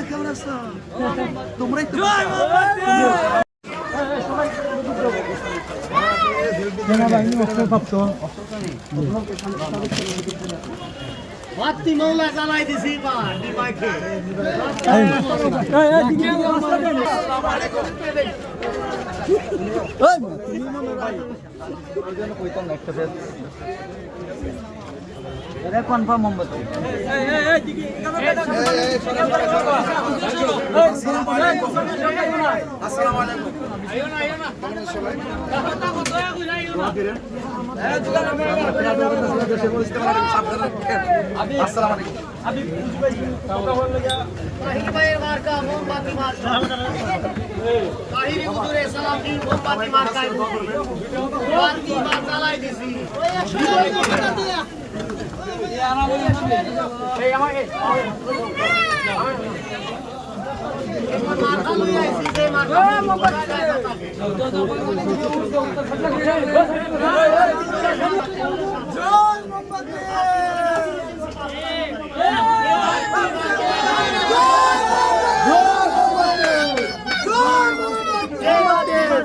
কেমন আছো তোমরাই সেনাবাহিনী অবসরপ্রাপ্ত মৌলা জ্বালাই দিছি কনফার্ম মোমবাতি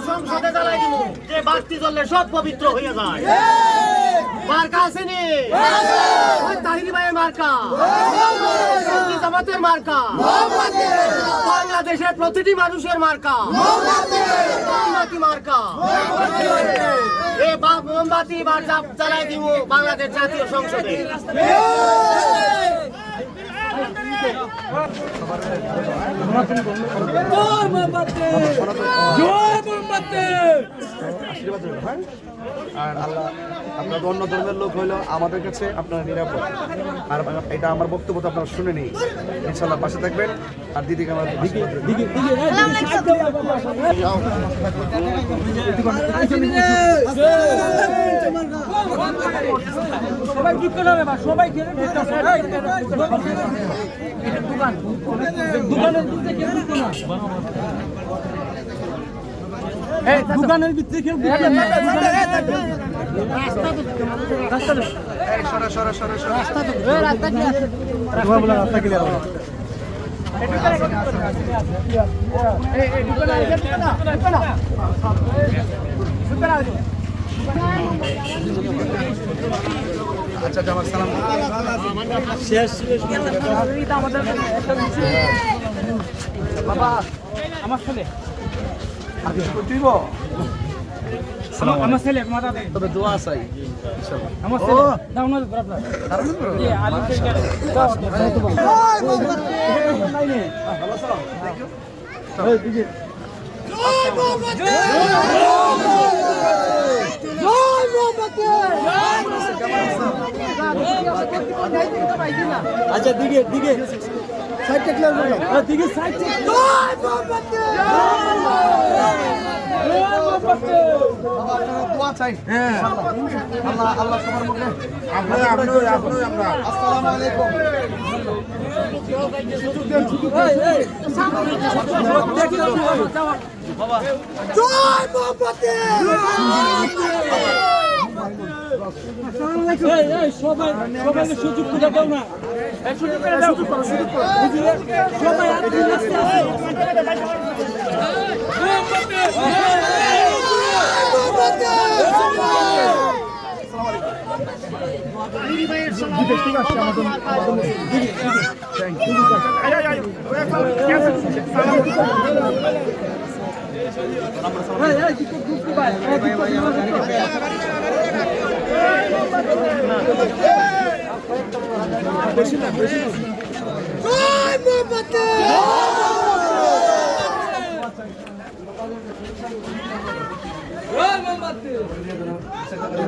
সংসদে জ্বালাই দিব যে বাতি জ্বললে সব পবিত্র হয়ে যায়। মার্কা আছে নি তাহিরি ভাইয়ের মার্কা, জামাতের মার্কা, বাংলাদেশের প্রতিটি মানুষের মার্কা মোমবাতি মার্কা। এই মোমবাতি জ্বালাই দিব বাংলাদেশ জাতীয় সংসদে। আর আল্লাহ আপনার অন্য ধর্মের লোক হইলো আমাদের কাছে আপনারা নিরাপদ। আর এটা আমার বক্তব্য তো আপনারা শুনে নেই, ইনশাল্লাহ পাশে থাকবেন। আর দিদিকে আমার দোকানের ভিতরে কেউ আচ্ছা আমার সালাম শেষ বাবা আমার ছেলে আমার ছেলে মাথা দেয় তবে দোয়া চাই আমার ছেলে দাও না বরাবর এই আলু থেকে দাও নাই নে ভালো সালাম এই দিদি জয় মোহাম্মদ জয় মোহাম্মদ আচ্ছা দিকে দিকে সাইড টেকলে দিকে সাইড টেক জয় মোহাম্মদ দোয়া চাই আল্লাহ আল্লাহ সবার মুখে আসসালামু আলাইকুম। জয় মোহাম্মদ সবাই সবাইকে সুযোগ করে দাও না, সুযোগ করে দাও, সবাই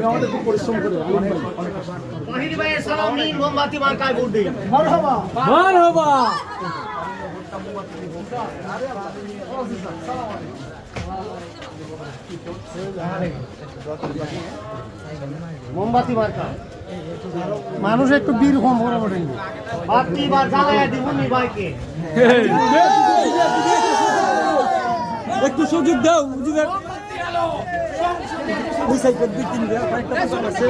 আমাদের খুব পরিশ্রম করে তাহিরি ভাইয়ের সালাম নিন, মোমবাতি মার্কায় ভোট দিন। মারহাবা মারহাবা। মোমবাতি মার্কা মানুষ একটু বীর কম করে বলেন বাতি বা জ্বালায়া দিব নি ভাইকে। একটু সুযোগ দাও। ওই সাইডে দুই তিন একটা দোকান আছে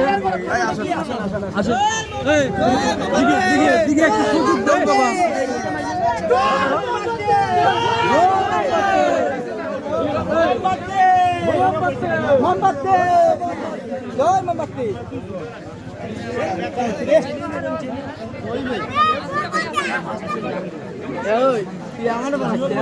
আসেন এই দিকে একটু সুযোগ দাও বাবা মোমবাতি জয় মোমবাতি ওই তুই আমার বানাইছিস